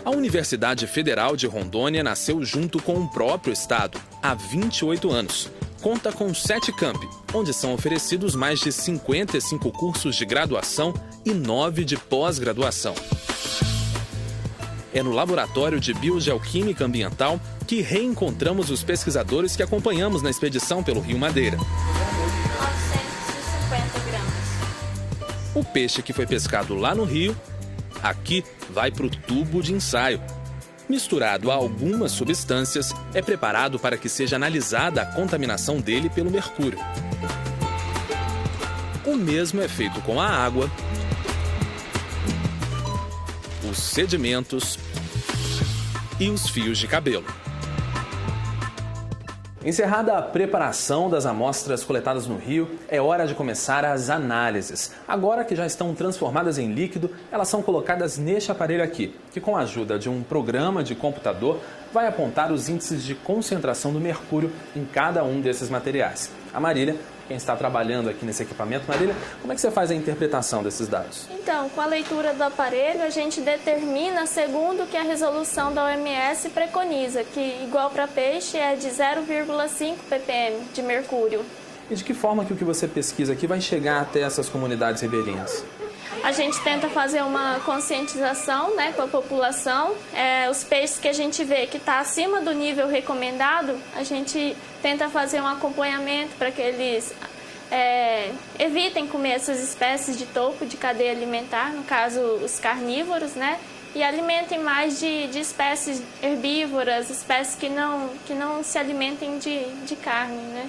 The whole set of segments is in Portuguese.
A Universidade Federal de Rondônia nasceu junto com o próprio estado, há 28 anos. Conta com 7 campi, onde são oferecidos mais de 55 cursos de graduação e 9 de pós-graduação. É no Laboratório de Biogeoquímica Ambiental que reencontramos os pesquisadores que acompanhamos na expedição pelo Rio Madeira. 950 gramas. O peixe que foi pescado lá no rio, aqui vai para o tubo de ensaio. Misturado a algumas substâncias, é preparado para que seja analisada a contaminação dele pelo mercúrio. O mesmo é feito com a água, os sedimentos e os fios de cabelo. Encerrada a preparação das amostras coletadas no rio, é hora de começar as análises. Agora que já estão transformadas em líquido, elas são colocadas neste aparelho aqui, que com a ajuda de um programa de computador vai apontar os índices de concentração do mercúrio em cada um desses materiais. A Marília, quem está trabalhando aqui nesse equipamento, Marília, como é que você faz a interpretação desses dados? Então, com a leitura do aparelho, a gente determina segundo o que a resolução da OMS preconiza, que igual para peixe é de 0,5 ppm de mercúrio. E de que forma que o que você pesquisa aqui vai chegar até essas comunidades ribeirinhas? A gente tenta fazer uma conscientização, né, com a população. Os peixes que a gente vê que está acima do nível recomendado, a gente tenta fazer um acompanhamento para que eles evitem comer essas espécies de topo de cadeia alimentar, no caso os carnívoros, né, e alimentem mais de espécies herbívoras, espécies que não se alimentem de carne, né,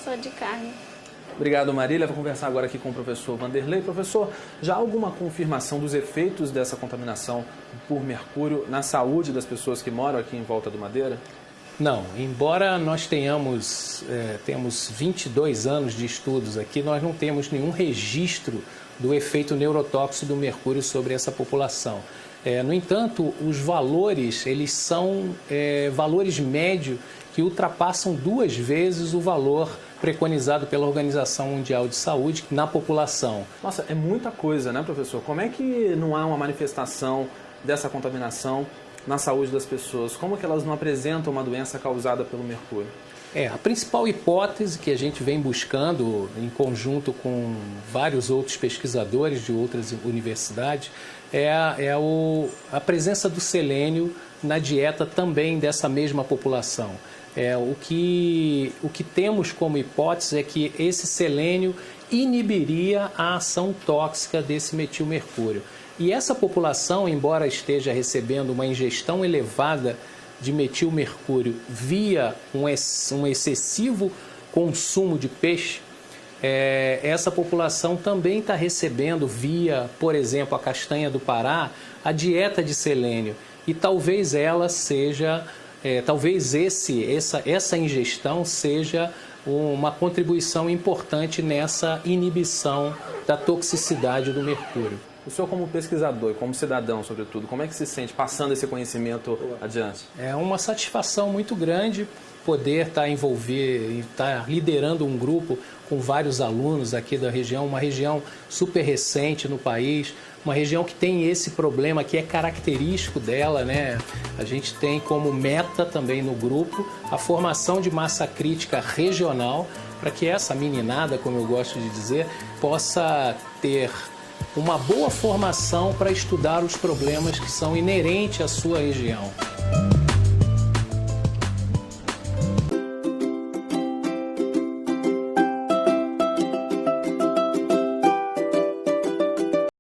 só de carne. Obrigado, Marília. Vou conversar agora aqui com o professor Vanderlei. Professor, já há alguma confirmação dos efeitos dessa contaminação por mercúrio na saúde das pessoas que moram aqui em volta do Madeira? Não, embora nós temos 22 anos de estudos aqui, nós não temos nenhum registro do efeito neurotóxico do mercúrio sobre essa população. No entanto, os valores, eles são valores médios que ultrapassam 2 vezes o valor preconizado pela Organização Mundial de Saúde na população. Nossa, é muita coisa, né, professor? Como é que não há uma manifestação dessa contaminação na saúde das pessoas? Como que elas não apresentam uma doença causada pelo mercúrio? A principal hipótese que a gente vem buscando, em conjunto com vários outros pesquisadores de outras universidades, é a presença do selênio na dieta também dessa mesma população. O que temos como hipótese é que esse selênio inibiria a ação tóxica desse metilmercúrio. E essa população, embora esteja recebendo uma ingestão elevada de metilmercúrio via um excessivo consumo de peixe, essa população também está recebendo via, por exemplo, a castanha do Pará, a dieta de selênio. E talvez ela seja... talvez essa ingestão seja uma contribuição importante nessa inibição da toxicidade do mercúrio. O senhor, como pesquisador e como cidadão, sobretudo, como é que se sente passando esse conhecimento adiante? É uma satisfação muito grande poder estar liderando um grupo com vários alunos aqui da região, uma região super recente no país, uma região que tem esse problema que é característico dela, né? A gente tem como meta também no grupo a formação de massa crítica regional para que essa meninada, como eu gosto de dizer, possa ter uma boa formação para estudar os problemas que são inerentes à sua região.